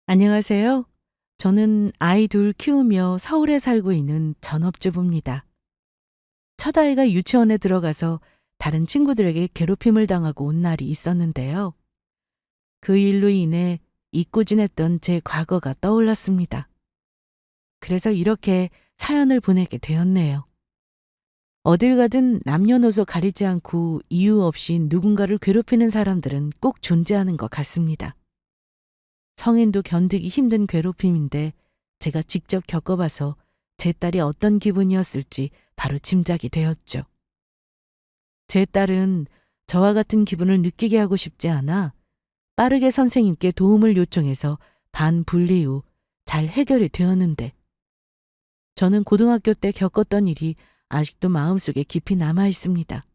안녕하세요. 저는 아이 둘 키우며 서울에 살고 있는 전업주부입니다. 첫 아이가 유치원에 들어가서 다른 친구들에게 괴롭힘을 당하고 온 날이 있었는데요. 그 일로 인해 잊고 지냈던 제 과거가 떠올랐습니다. 그래서 이렇게 사연을 보내게 되었네요. 어딜 가든 남녀노소 가리지 않고 이유 없이 누군가를 괴롭히는 사람들은 꼭 존재하는 것 같습니다. 성인도 견디기 힘든 괴롭힘인데 제가 직접 겪어봐서 제 딸이 어떤 기분이었을지 바로 짐작이 되었죠. 제 딸은 저와 같은 기분을 느끼게 하고 싶지 않아 빠르게 선생님께 도움을 요청해서 반분리 후 잘 해결이 되었는데 저는 고등학교 때 겪었던 일이 아직도 마음속에 깊이 남아 있습니다.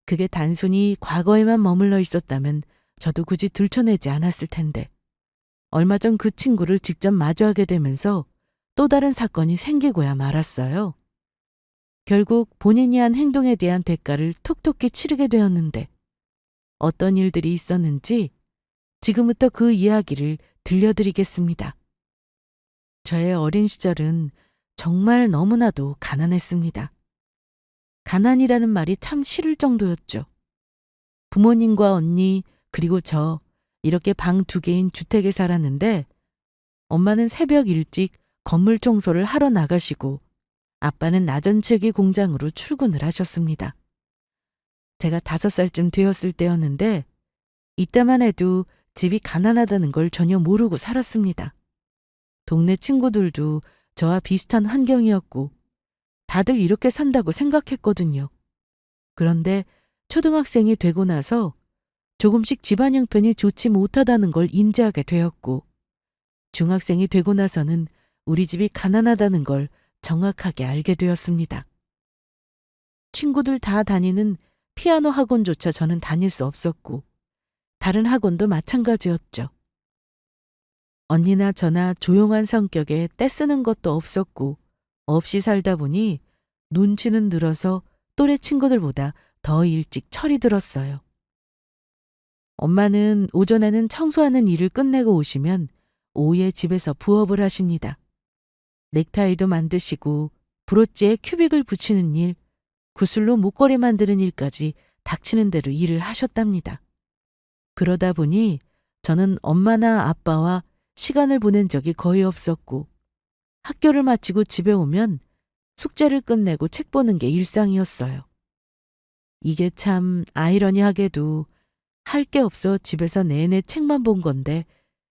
그게 단순히 과거에만 머물러 있었다면 저도 굳이 들춰내지 않았을 텐데 얼마 전 그 친구를 직접 마주하게 되면서 또 다른 사건이 생기고야 말았어요. 결국 본인이 한 행동에 대한 대가를 톡톡히 치르게 되었는데 어떤 일들이 있었는지 지금부터 그 이야기를 들려드리겠습니다. 저의 어린 시절은 정말 너무나도 가난했습니다. 가난이라는 말이 참 싫을 정도였죠. 부모님과 언니 그리고 저 이렇게 방 2개인 주택에 살았는데 엄마는 새벽 일찍 건물 청소를 하러 나가시고 아빠는 나전칠기 공장으로 출근을 하셨습니다. 제가 5살쯤 되었을 때였는데 이때만 해도 집이 가난하다는 걸 전혀 모르고 살았습니다. 동네 친구들도 저와 비슷한 환경이었고 다들 이렇게 산다고 생각했거든요. 그런데 초등학생이 되고 나서 조금씩 집안 형편이 좋지 못하다는 걸 인지하게 되었고 중학생이 되고 나서는 우리 집이 가난하다는 걸 정확하게 알게 되었습니다. 친구들 다 다니는 피아노 학원조차 저는 다닐 수 없었고 다른 학원도 마찬가지였죠. 언니나 저나 조용한 성격에 떼쓰는 것도 없었고 없이 살다 보니 눈치는 늘어서 또래 친구들보다 더 일찍 철이 들었어요. 엄마는 오전에는 청소하는 일을 끝내고 오시면 오후에 집에서 부업을 하십니다. 넥타이도 만드시고 브로치에 큐빅을 붙이는 일, 구슬로 목걸이 만드는 일까지 닥치는 대로 일을 하셨답니다. 그러다 보니 저는 엄마나 아빠와 시간을 보낸 적이 거의 없었고 학교를 마치고 집에 오면 숙제를 끝내고 책 보는 게 일상이었어요. 이게 참 아이러니하게도 할 게 없어 집에서 내내 책만 본 건데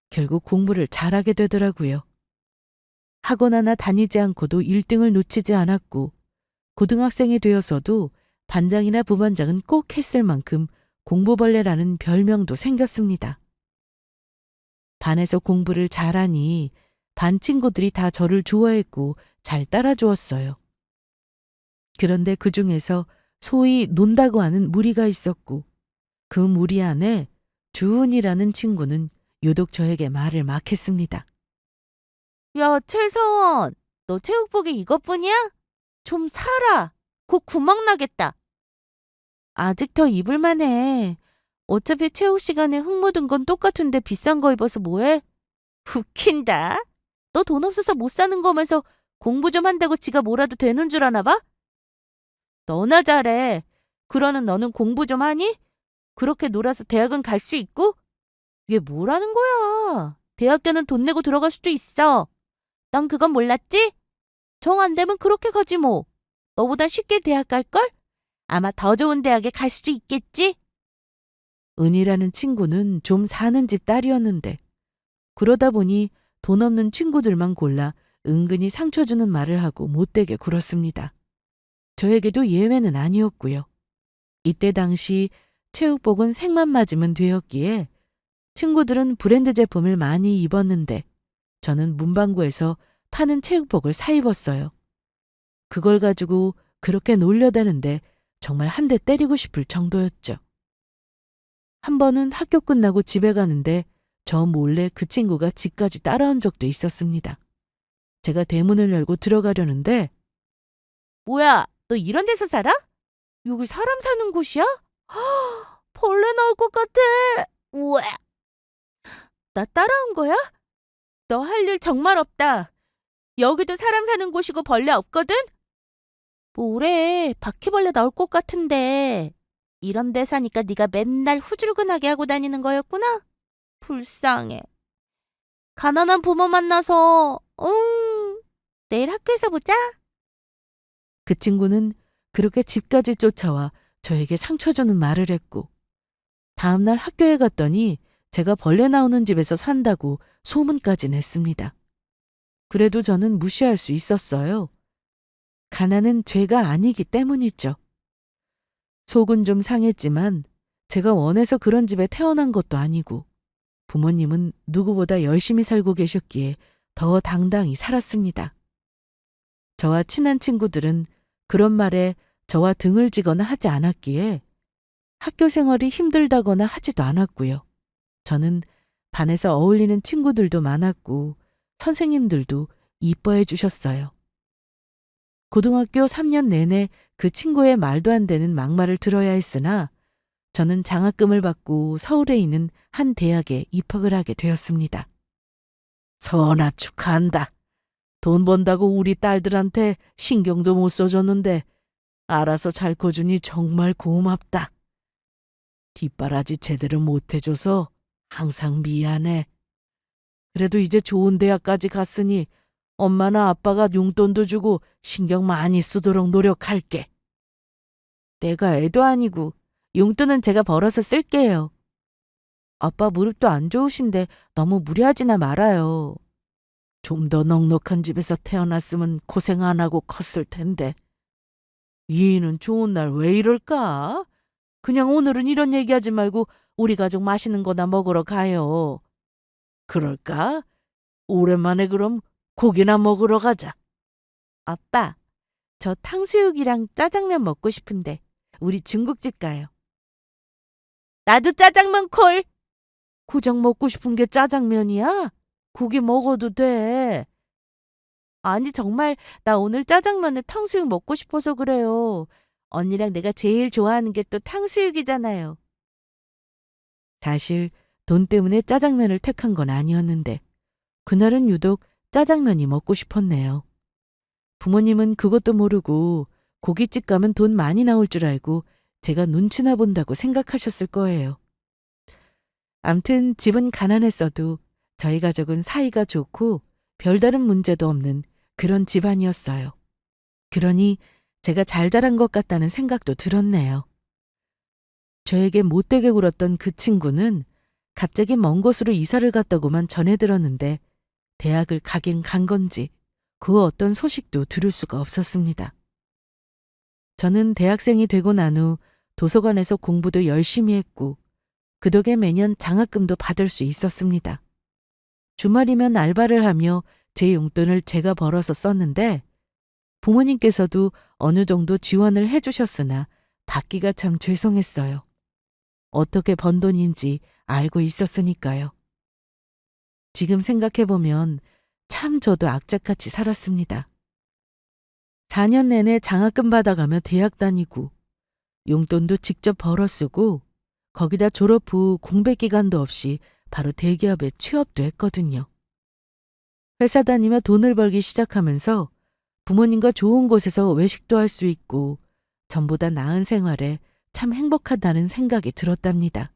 결국 공부를 잘하게 되더라고요. 학원 하나 다니지 않고도 1등을 놓치지 않았고 고등학생이 되어서도 반장이나 부반장은 꼭 했을 만큼 공부벌레라는 별명도 생겼습니다. 반에서 공부를 잘하니 반 친구들이 다 저를 좋아했고 잘 따라주었어요. 그런데 그 중에서 소위 논다고 하는 무리가 있었고 그 무리 안에 주은이라는 친구는 유독 저에게 말을 막 했습니다. 야, 최서원, 너 체육복이 이것뿐이야? 좀 사라. 곧 구멍 나겠다. 아직 더 입을만 해. 어차피 체육 시간에 흙 묻은 건 똑같은데 비싼 거 입어서 뭐해? 웃긴다. 너 돈 없어서 못 사는 거면서 공부 좀 한다고 지가 뭐라도 되는 줄 아나 봐? 너나 잘해. 그러는 너는 공부 좀 하니? 그렇게 놀아서 대학은 갈 수 있고? 얘 뭐라는 거야? 대학교는 돈 내고 들어갈 수도 있어. 넌 그건 몰랐지? 정 안 되면 그렇게 가지 뭐. 너보다 쉽게 대학 갈걸? 아마 더 좋은 대학에 갈 수도 있겠지? 은이라는 친구는 좀 사는 집 딸이었는데 그러다 보니 돈 없는 친구들만 골라 은근히 상처 주는 말을 하고 못되게 굴었습니다. 저에게도 예외는 아니었고요. 이때 당시 체육복은 색만 맞으면 되었기에 친구들은 브랜드 제품을 많이 입었는데 저는 문방구에서 파는 체육복을 사 입었어요. 그걸 가지고 그렇게 놀려대는데 정말 한 대 때리고 싶을 정도였죠. 한 번은 학교 끝나고 집에 가는데 저 몰래 그 친구가 집까지 따라온 적도 있었습니다. 제가 대문을 열고 들어가려는데 뭐야, 너 이런 데서 살아? 여기 사람 사는 곳이야? 벌레 나올 것 같아. 우와. 나 따라온 거야? 너 할 일 정말 없다. 여기도 사람 사는 곳이고 벌레 없거든? 뭐래, 바퀴벌레 나올 것 같은데. 이런 데 사니까 네가 맨날 후줄근하게 하고 다니는 거였구나? 불쌍해. 가난한 부모 만나서, 내일 학교에서 보자. 그 친구는 그렇게 집까지 쫓아와 저에게 상처 주는 말을 했고, 다음날 학교에 갔더니 제가 벌레 나오는 집에서 산다고 소문까지 냈습니다. 그래도 저는 무시할 수 있었어요. 가난은 죄가 아니기 때문이죠. 속은 좀 상했지만 제가 원해서 그런 집에 태어난 것도 아니고 부모님은 누구보다 열심히 살고 계셨기에 더 당당히 살았습니다. 저와 친한 친구들은 그런 말에 저와 등을 지거나 하지 않았기에 학교 생활이 힘들다거나 하지도 않았고요. 저는 반에서 어울리는 친구들도 많았고 선생님들도 이뻐해 주셨어요. 고등학교 3년 내내 그 친구의 말도 안 되는 막말을 들어야 했으나 저는 장학금을 받고 서울에 있는 한 대학에 입학을 하게 되었습니다. 서원아, 축하한다. 돈 번다고 우리 딸들한테 신경도 못 써줬는데 알아서 잘 커주니 정말 고맙다. 뒷바라지 제대로 못 해줘서 항상 미안해. 그래도 이제 좋은 대학까지 갔으니 엄마나 아빠가 용돈도 주고 신경 많이 쓰도록 노력할게. 내가 애도 아니고 용돈은 제가 벌어서 쓸게요. 아빠 무릎도 안 좋으신데 너무 무리하지나 말아요. 좀 더 넉넉한 집에서 태어났으면 고생 안 하고 컸을 텐데. 이는 좋은 날 왜 이럴까? 그냥 오늘은 이런 얘기하지 말고 우리 가족 맛있는 거나 먹으러 가요. 그럴까? 오랜만에 그럼 고기나 먹으러 가자. 아빠, 저 탕수육이랑 짜장면 먹고 싶은데 우리 중국집 가요. 나도 짜장면 콜. 고작 먹고 싶은 게 짜장면이야? 고기 먹어도 돼. 아니 정말 나 오늘 짜장면에 탕수육 먹고 싶어서 그래요. 언니랑 내가 제일 좋아하는 게 또 탕수육이잖아요. 사실 돈 때문에 짜장면을 택한 건 아니었는데 그날은 유독 짜장면이 먹고 싶었네요. 부모님은 그것도 모르고 고깃집 가면 돈 많이 나올 줄 알고 제가 눈치나 본다고 생각하셨을 거예요. 암튼 집은 가난했어도 저희 가족은 사이가 좋고 별다른 문제도 없는 그런 집안이었어요. 그러니 제가 잘 자란 것 같다는 생각도 들었네요. 저에게 못되게 굴었던 그 친구는 갑자기 먼 곳으로 이사를 갔다고만 전해 들었는데 대학을 가긴 간 건지 그 어떤 소식도 들을 수가 없었습니다. 저는 대학생이 되고 난 후 도서관에서 공부도 열심히 했고 그 덕에 매년 장학금도 받을 수 있었습니다. 주말이면 알바를 하며 제 용돈을 제가 벌어서 썼는데 부모님께서도 어느 정도 지원을 해주셨으나 받기가 참 죄송했어요. 어떻게 번 돈인지 알고 있었으니까요. 지금 생각해보면 참 저도 악착같이 살았습니다. 4년 내내 장학금 받아가며 대학 다니고 용돈도 직접 벌어 쓰고 거기다 졸업 후 공백 기간도 없이 바로 대기업에 취업도 했거든요. 회사 다니며 돈을 벌기 시작하면서 부모님과 좋은 곳에서 외식도 할 수 있고 전보다 나은 생활에 참 행복하다는 생각이 들었답니다.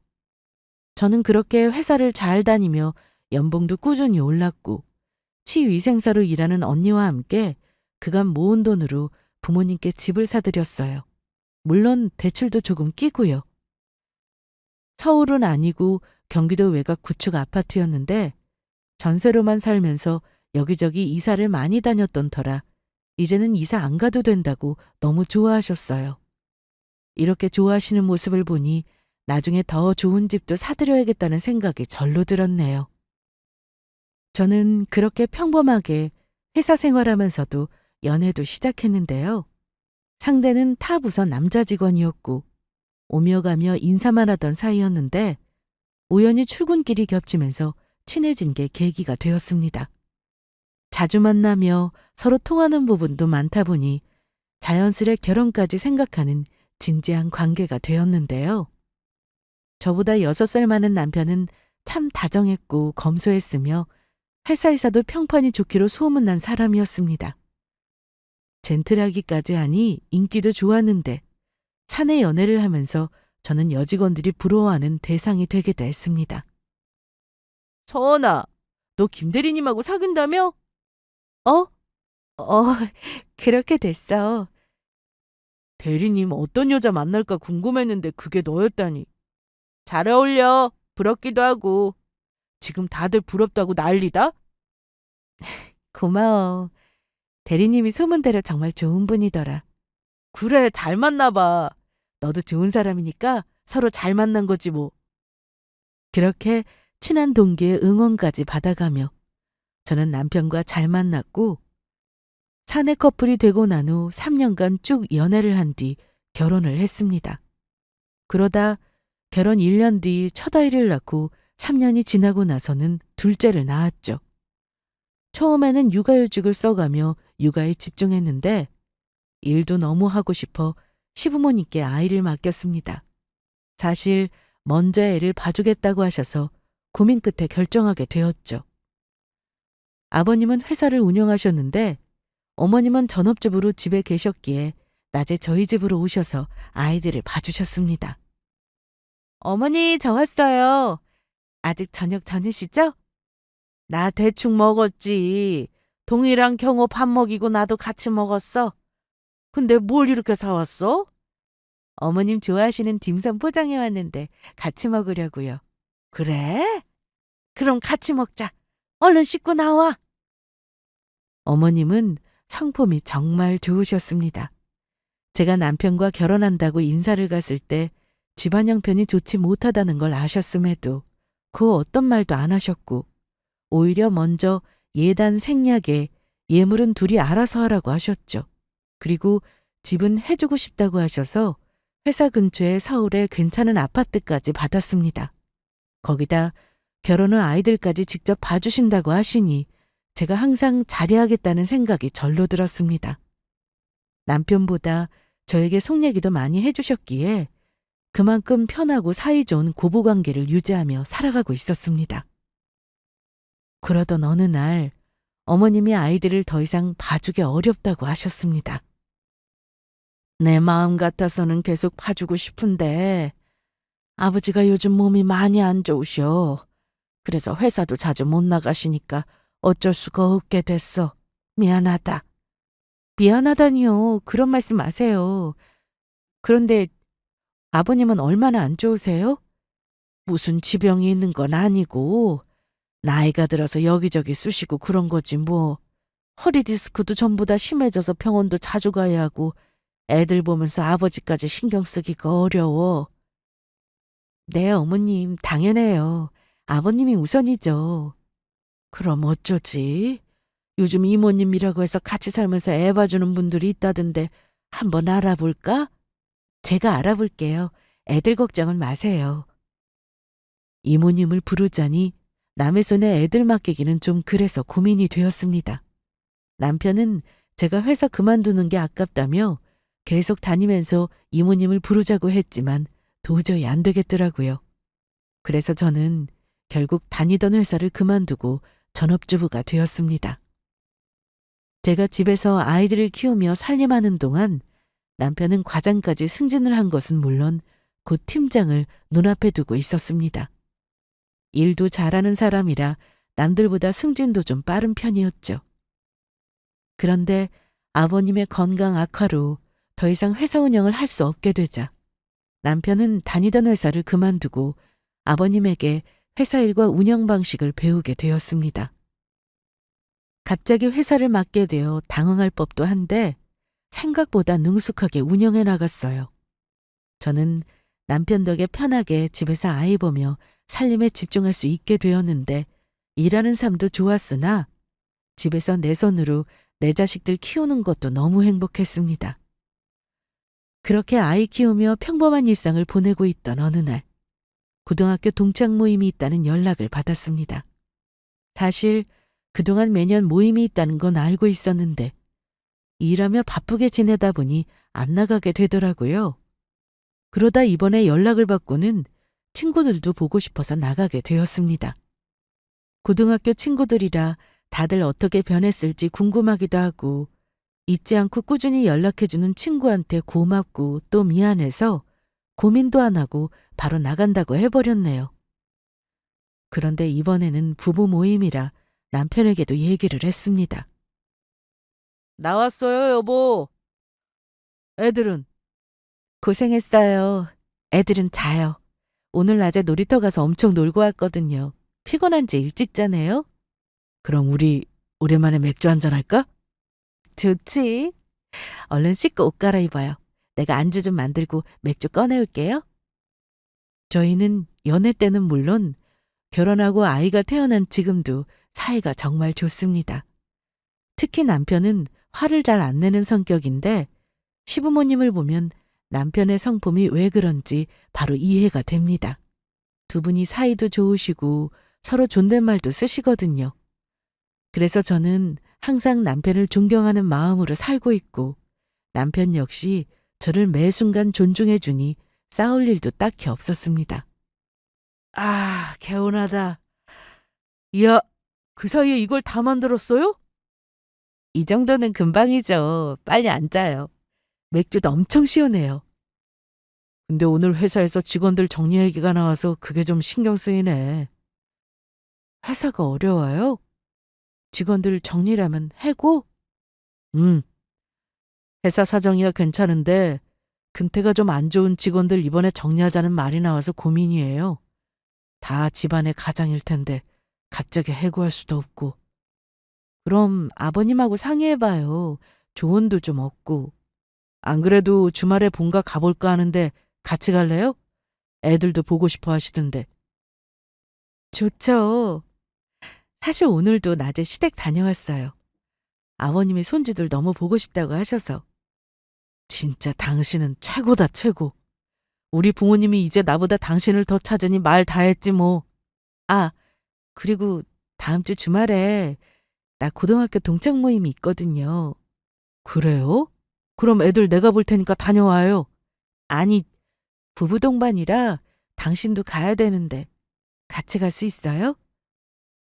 저는 그렇게 회사를 잘 다니며 연봉도 꾸준히 올랐고 치위생사로 일하는 언니와 함께 그간 모은 돈으로 부모님께 집을 사드렸어요. 물론 대출도 조금 끼고요. 서울은 아니고 경기도 외곽 구축 아파트였는데 전세로만 살면서 여기저기 이사를 많이 다녔던 터라 이제는 이사 안 가도 된다고 너무 좋아하셨어요. 이렇게 좋아하시는 모습을 보니 나중에 더 좋은 집도 사드려야겠다는 생각이 절로 들었네요. 저는 그렇게 평범하게 회사 생활하면서도 연애도 시작했는데요. 상대는 타 부서 남자 직원이었고 오며 가며 인사만 하던 사이였는데 우연히 출근길이 겹치면서 친해진 게 계기가 되었습니다. 자주 만나며 서로 통하는 부분도 많다 보니 자연스레 결혼까지 생각하는 진지한 관계가 되었는데요. 저보다 6살 많은 남편은 참 다정했고 검소했으며 회사에서도 평판이 좋기로 소문난 사람이었습니다. 젠틀하기까지 하니 인기도 좋았는데 사내 연애를 하면서 저는 여직원들이 부러워하는 대상이 되기도 했습니다. 서원아, 너 김 대리님하고 사귄다며? 어? 그렇게 됐어. 대리님 어떤 여자 만날까 궁금했는데 그게 너였다니. 잘 어울려. 부럽기도 하고. 지금 다들 부럽다고 난리다? 고마워. 대리님이 소문대로 정말 좋은 분이더라. 그래, 잘 만나봐. 너도 좋은 사람이니까 서로 잘 만난 거지 뭐. 그렇게 친한 동기의 응원까지 받아가며 저는 남편과 잘 만났고 사내 커플이 되고 난 후 3년간 쭉 연애를 한 뒤 결혼을 했습니다. 그러다 결혼 1년 뒤 첫 아이를 낳고 3년이 지나고 나서는 둘째를 낳았죠. 처음에는 육아휴직을 써가며 육아에 집중했는데 일도 너무 하고 싶어 시부모님께 아이를 맡겼습니다. 사실 먼저 애를 봐주겠다고 하셔서 고민 끝에 결정하게 되었죠. 아버님은 회사를 운영하셨는데 어머님은 전업주부로 집에 계셨기에 낮에 저희 집으로 오셔서 아이들을 봐주셨습니다. 어머니, 저 왔어요. 아직 저녁 전이시죠? 나 대충 먹었지. 동이랑 경호 밥 먹이고 나도 같이 먹었어. 근데 뭘 이렇게 사왔어? 어머님 좋아하시는 딤섬 포장해 왔는데 같이 먹으려고요. 그래? 그럼 같이 먹자. 얼른 씻고 나와. 어머님은 성품이 정말 좋으셨습니다. 제가 남편과 결혼한다고 인사를 갔을 때 집안 형편이 좋지 못하다는 걸 아셨음에도 그 어떤 말도 안 하셨고 오히려 먼저 예단 생략에 예물은 둘이 알아서 하라고 하셨죠. 그리고 집은 해주고 싶다고 하셔서 회사 근처에 서울에 괜찮은 아파트까지 받았습니다. 거기다 결혼 후 아이들까지 직접 봐주신다고 하시니 제가 항상 잘해야겠다는 생각이 절로 들었습니다. 남편보다 저에게 속 얘기도 많이 해주셨기에 그만큼 편하고 사이좋은 고부관계를 유지하며 살아가고 있었습니다. 그러던 어느 날 어머님이 아이들을 더 이상 봐주기 어렵다고 하셨습니다. 내 마음 같아서는 계속 봐주고 싶은데 아버지가 요즘 몸이 많이 안 좋으셔. 그래서 회사도 자주 못 나가시니까 어쩔 수가 없게 됐어. 미안하다. 미안하다니요. 그런 말씀 마세요. 그런데 아버님은 얼마나 안 좋으세요? 무슨 지병이 있는 건 아니고 나이가 들어서 여기저기 쑤시고 그런 거지 뭐. 허리 디스크도 전부 다 심해져서 병원도 자주 가야 하고 애들 보면서 아버지까지 신경 쓰기가 어려워. 네, 어머님, 당연해요. 아버님이 우선이죠. 그럼 어쩌지? 요즘 이모님이라고 해서 같이 살면서 애 봐주는 분들이 있다던데 한번 알아볼까? 제가 알아볼게요. 애들 걱정은 마세요. 이모님을 부르자니 남의 손에 애들 맡기기는 좀 그래서 고민이 되었습니다. 남편은 제가 회사 그만두는 게 아깝다며 계속 다니면서 이모님을 부르자고 했지만 도저히 안 되겠더라고요. 그래서 저는 결국 다니던 회사를 그만두고 전업주부가 되었습니다. 제가 집에서 아이들을 키우며 살림하는 동안 남편은 과장까지 승진을 한 것은 물론 곧 팀장을 눈앞에 두고 있었습니다. 일도 잘하는 사람이라 남들보다 승진도 좀 빠른 편이었죠. 그런데 아버님의 건강 악화로 더 이상 회사 운영을 할 수 없게 되자 남편은 다니던 회사를 그만두고 아버님에게 회사 일과 운영 방식을 배우게 되었습니다. 갑자기 회사를 맡게 되어 당황할 법도 한데 생각보다 능숙하게 운영해 나갔어요. 저는 남편 덕에 편하게 집에서 아이 보며 살림에 집중할 수 있게 되었는데 일하는 삶도 좋았으나 집에서 내 손으로 내 자식들 키우는 것도 너무 행복했습니다. 그렇게 아이 키우며 평범한 일상을 보내고 있던 어느 날 고등학교 동창 모임이 있다는 연락을 받았습니다. 사실 그동안 매년 모임이 있다는 건 알고 있었는데 일하며 바쁘게 지내다 보니 안 나가게 되더라고요. 그러다 이번에 연락을 받고는 친구들도 보고 싶어서 나가게 되었습니다. 고등학교 친구들이라 다들 어떻게 변했을지 궁금하기도 하고 잊지 않고 꾸준히 연락해주는 친구한테 고맙고 또 미안해서 고민도 안 하고 바로 나간다고 해버렸네요. 그런데 이번에는 부부 모임이라 남편에게도 얘기를 했습니다. 나왔어요, 여보. 애들은? 고생했어요. 애들은 자요. 오늘 낮에 놀이터 가서 엄청 놀고 왔거든요. 피곤한지 일찍 자네요? 그럼 우리 오랜만에 맥주 한잔 할까? 좋지. 얼른 씻고 옷 갈아입어요. 내가 안주 좀 만들고 맥주 꺼내올게요. 저희는 연애 때는 물론 결혼하고 아이가 태어난 지금도 사이가 정말 좋습니다. 특히 남편은 화를 잘 안 내는 성격인데 시부모님을 보면 남편의 성품이 왜 그런지 바로 이해가 됩니다. 두 분이 사이도 좋으시고 서로 존댓말도 쓰시거든요. 그래서 저는 항상 남편을 존경하는 마음으로 살고 있고 남편 역시 저를 매 순간 존중해 주니 싸울 일도 딱히 없었습니다. 아, 개운하다. 이야, 그 사이에 이걸 다 만들었어요? 이 정도는 금방이죠. 빨리 앉아요. 맥주도 엄청 시원해요. 근데 오늘 회사에서 직원들 정리 얘기가 나와서 그게 좀 신경 쓰이네. 회사가 어려워요? 직원들 정리라면 해고? 회사 사정이야 괜찮은데 근태가 좀 안 좋은 직원들 이번에 정리하자는 말이 나와서 고민이에요. 다 집안의 가장일 텐데 갑자기 해고할 수도 없고. 그럼 아버님하고 상의해봐요. 조언도 좀 얻고. 안 그래도 주말에 본가 가볼까 하는데 같이 갈래요? 애들도 보고 싶어 하시던데. 좋죠. 사실 오늘도 낮에 시댁 다녀왔어요. 아버님이 손주들 너무 보고 싶다고 하셔서. 진짜 당신은 최고다, 최고. 우리 부모님이 이제 나보다 당신을 더 찾으니 말 다 했지 뭐. 아, 그리고 다음 주 주말에 나 고등학교 동창 모임이 있거든요. 그래요? 그럼 애들 내가 볼 테니까 다녀와요. 아니, 부부 동반이라 당신도 가야 되는데 같이 갈 수 있어요?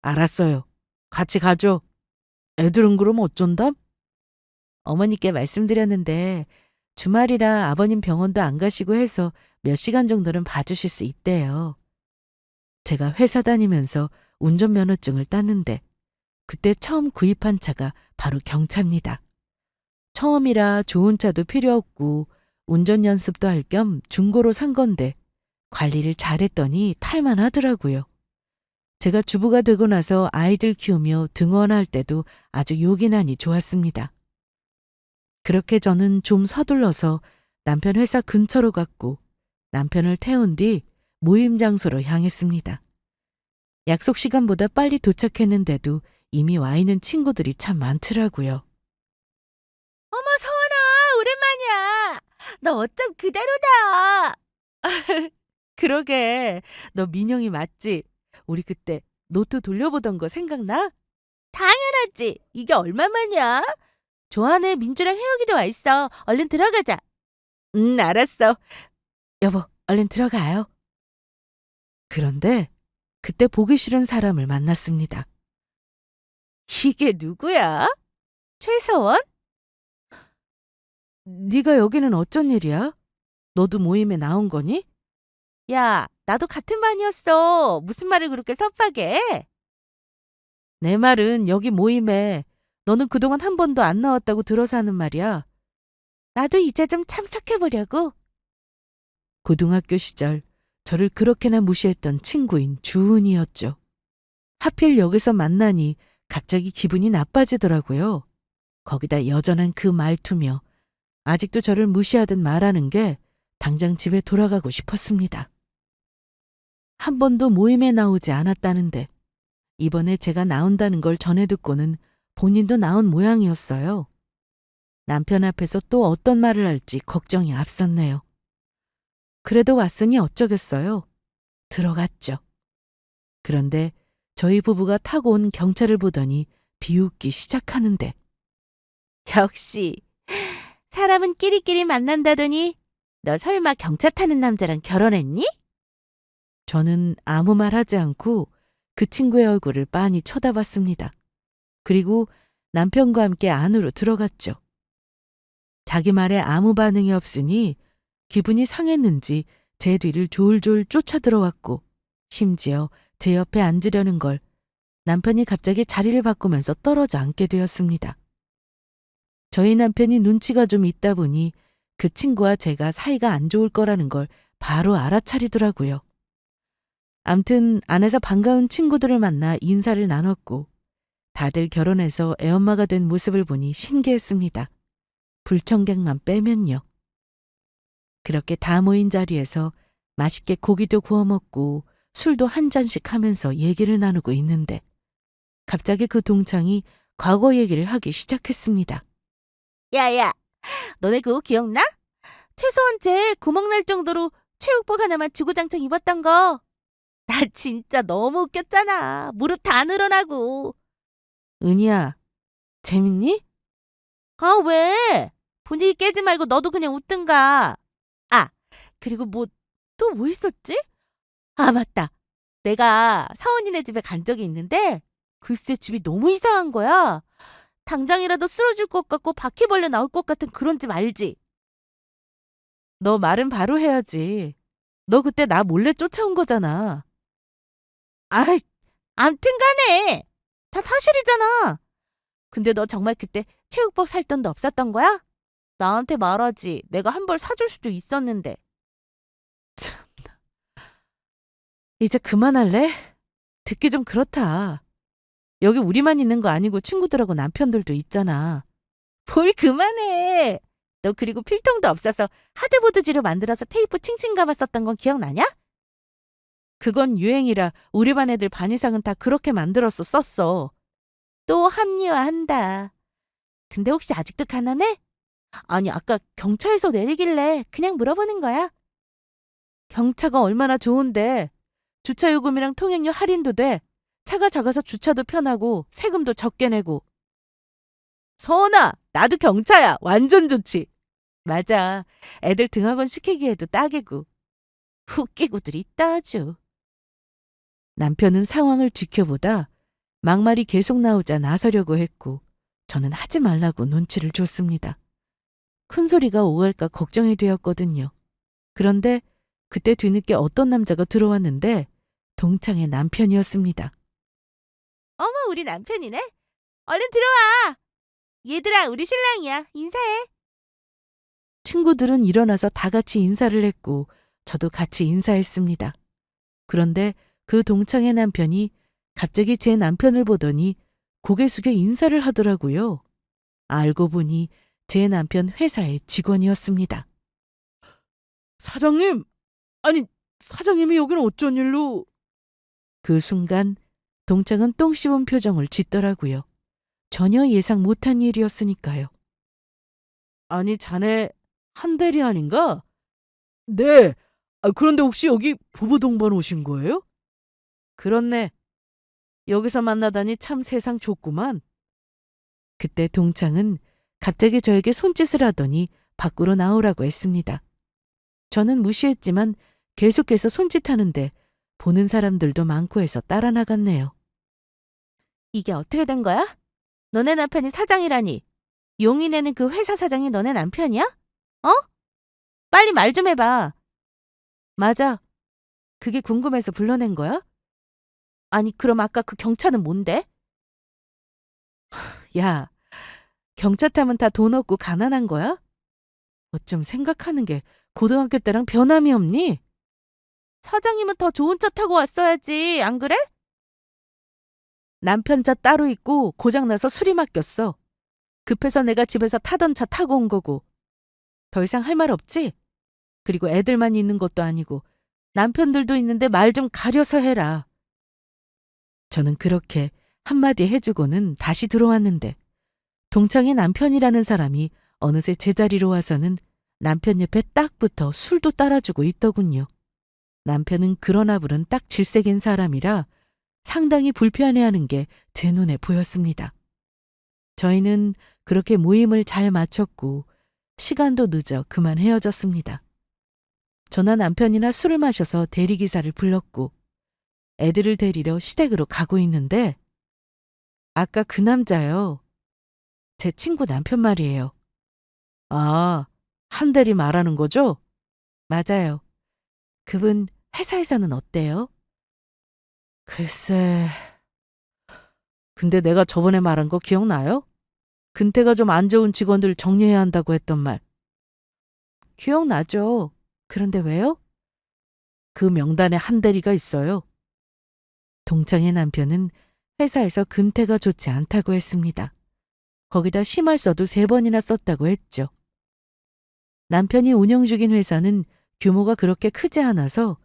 알았어요. 같이 가죠. 애들은 그럼 어쩐담? 어머니께 말씀드렸는데 주말이라 아버님 병원도 안 가시고 해서 몇 시간 정도는 봐주실 수 있대요. 제가 회사 다니면서 운전면허증을 땄는데 그때 처음 구입한 차가 바로 경차입니다. 처음이라 좋은 차도 필요 없고 운전 연습도 할 겸 중고로 산 건데 관리를 잘했더니 탈만하더라고요. 제가 주부가 되고 나서 아이들 키우며 등원할 때도 아주 요긴하니 좋았습니다. 그렇게 저는 좀 서둘러서 남편 회사 근처로 갔고 남편을 태운 뒤 모임 장소로 향했습니다. 약속 시간보다 빨리 도착했는데도 이미 와 있는 친구들이 참 많더라고요. 어머, 서원아, 오랜만이야. 너 어쩜 그대로다. 그러게, 너 민영이 맞지? 우리 그때 노트 돌려보던 거 생각나? 당연하지. 이게 얼마만이야? 좋아하는 민주랑 혜영이도 와 있어. 얼른 들어가자. 알았어. 여보, 얼른 들어가요. 그런데 그때 보기 싫은 사람을 만났습니다. 이게 누구야? 최서원? 네가 여기는 어쩐 일이야? 너도 모임에 나온 거니? 야, 나도 같은 반이었어. 무슨 말을 그렇게 섭하게 해? 내 말은 여기 모임에 너는 그동안 한 번도 안 나왔다고 들어서 하는 말이야. 나도 이제 좀 참석해보려고. 고등학교 시절 저를 그렇게나 무시했던 친구인 주은이었죠. 하필 여기서 만나니 갑자기 기분이 나빠지더라고요. 거기다 여전한 그 말투며 아직도 저를 무시하듯 말하는 게 당장 집에 돌아가고 싶었습니다. 한 번도 모임에 나오지 않았다는데 이번에 제가 나온다는 걸 전해 듣고는 본인도 나온 모양이었어요. 남편 앞에서 또 어떤 말을 할지 걱정이 앞섰네요. 그래도 왔으니 어쩌겠어요. 들어갔죠. 그런데 저희 부부가 타고 온 경차를 보더니 비웃기 시작하는데 역시 사람은 끼리끼리 만난다더니 너 설마 경차 타는 남자랑 결혼했니? 저는 아무 말 하지 않고 그 친구의 얼굴을 빤히 쳐다봤습니다. 그리고 남편과 함께 안으로 들어갔죠. 자기 말에 아무 반응이 없으니 기분이 상했는지 제 뒤를 졸졸 쫓아 들어왔고 심지어 제 옆에 앉으려는 걸 남편이 갑자기 자리를 바꾸면서 떨어져 앉게 되었습니다. 저희 남편이 눈치가 좀 있다 보니 그 친구와 제가 사이가 안 좋을 거라는 걸 바로 알아차리더라고요. 암튼 안에서 반가운 친구들을 만나 인사를 나눴고 다들 결혼해서 애엄마가 된 모습을 보니 신기했습니다. 불청객만 빼면요. 그렇게 다 모인 자리에서 맛있게 고기도 구워 먹고 술도 한 잔씩 하면서 얘기를 나누고 있는데 갑자기 그 동창이 과거 얘기를 하기 시작했습니다. 야야, 너네 그거 기억나? 최소한 쟤 구멍 날 정도로 체육복 하나만 주구장창 입었던 거. 나 진짜 너무 웃겼잖아. 무릎 다 늘어나고. 은희야, 재밌니? 아, 왜? 분위기 깨지 말고 너도 그냥 웃든가. 아, 그리고 또 뭐 있었지? 아, 맞다. 내가 사원이네 집에 간 적이 있는데 글쎄 집이 너무 이상한 거야. 당장이라도 쓰러질 것 같고 바퀴벌레 나올 것 같은 그런 집 알지? 너 말은 바로 해야지. 너 그때 나 몰래 쫓아온 거잖아. 아이, 암튼 간에 다 사실이잖아. 근데 너 정말 그때 체육복 살 돈도 없었던 거야? 나한테 말하지. 내가 한 벌 사줄 수도 있었는데. 이제 그만할래? 듣기 좀 그렇다. 여기 우리만 있는 거 아니고 친구들하고 남편들도 있잖아. 뭘 그만해. 너 그리고 필통도 없어서 하드보드지로 만들어서 테이프 칭칭 감았었던 건 기억나냐? 그건 유행이라 우리 반 애들 반 이상은 다 그렇게 만들어서 썼어. 또 합리화한다. 근데 혹시 아직도 가난해? 아니, 아까 경차에서 내리길래 그냥 물어보는 거야. 경차가 얼마나 좋은데. 주차 요금이랑 통행료 할인도 돼. 차가 작아서 주차도 편하고 세금도 적게 내고. 서원아, 나도 경차야. 완전 좋지. 맞아. 애들 등하굣 시키기에도 딱이고. 웃기고들 있다 아주. 남편은 상황을 지켜보다 막말이 계속 나오자 나서려고 했고 저는 하지 말라고 눈치를 줬습니다. 큰 소리가 오갈까 걱정이 되었거든요. 그런데 그때 뒤늦게 어떤 남자가 들어왔는데 동창의 남편이었습니다. 어머, 우리 남편이네? 얼른 들어와. 얘들아, 우리 신랑이야. 인사해. 친구들은 일어나서 다 같이 인사를 했고 저도 같이 인사했습니다. 그런데 그 동창의 남편이 갑자기 제 남편을 보더니 고개 숙여 인사를 하더라고요. 알고 보니 제 남편 회사의 직원이었습니다. 사장님, 아니 사장님이 여기는 어쩐 일로? 그 순간 동창은 똥 씹은 표정을 짓더라고요. 전혀 예상 못한 일이었으니까요. 아니 자네 한대리 아닌가? 네. 그런데 혹시 여기 부부 동반 오신 거예요? 그렇네. 여기서 만나다니 참 세상 좁구만. 그때 동창은 갑자기 저에게 손짓을 하더니 밖으로 나오라고 했습니다. 저는 무시했지만 계속해서 손짓하는데 보는 사람들도 많고 해서 따라 나갔네요. 이게 어떻게 된 거야? 너네 남편이 사장이라니. 용이 내는 그 회사 사장이 너네 남편이야? 어? 빨리 말 좀 해봐. 맞아. 그게 궁금해서 불러낸 거야? 아니, 그럼 아까 그 경차는 뭔데? 야, 경차 타면 다 돈 없고 가난한 거야? 어쩜 생각하는 게 고등학교 때랑 변함이 없니? 사장님은 더 좋은 차 타고 왔어야지. 안 그래? 남편 차 따로 있고 고장나서 수리 맡겼어. 급해서 내가 집에서 타던 차 타고 온 거고. 더 이상 할 말 없지? 그리고 애들만 있는 것도 아니고 남편들도 있는데 말 좀 가려서 해라. 저는 그렇게 한마디 해주고는 다시 들어왔는데 동창의 남편이라는 사람이 어느새 제자리로 와서는 남편 옆에 딱 붙어 술도 따라주고 있더군요. 남편은 그러나 부른 딱 질색인 사람이라 상당히 불편해하는 게 제 눈에 보였습니다. 저희는 그렇게 모임을 잘 마쳤고 시간도 늦어 그만 헤어졌습니다. 저나 남편이나 술을 마셔서 대리기사를 불렀고 애들을 데리러 시댁으로 가고 있는데 아까 그 남자요. 제 친구 남편 말이에요. 아, 한대리 말하는 거죠? 맞아요. 그분 회사에서는 어때요? 글쎄, 근데 내가 저번에 말한 거 기억나요? 근태가 좀 안 좋은 직원들 정리해야 한다고 했던 말. 기억나죠? 그런데 왜요? 그 명단에 한대리가 있어요. 동창의 남편은 회사에서 근태가 좋지 않다고 했습니다. 거기다 심할서도 3번이나 썼다고 했죠. 남편이 운영 중인 회사는 규모가 그렇게 크지 않아서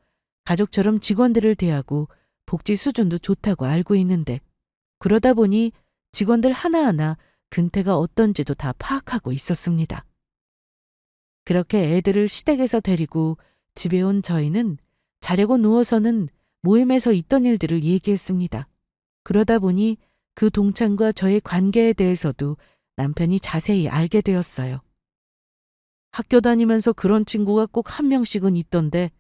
가족처럼 직원들을 대하고 복지 수준도 좋다고 알고 있는데 그러다 보니 직원들 하나하나 근태가 어떤지도 다 파악하고 있었습니다. 그렇게 애들을 시댁에서 데리고 집에 온 저희는 자려고 누워서는 모임에서 있던 일들을 얘기했습니다. 그러다 보니 그 동창과 저의 관계에 대해서도 남편이 자세히 알게 되었어요. 학교 다니면서 그런 친구가 꼭 한 명씩은 있던데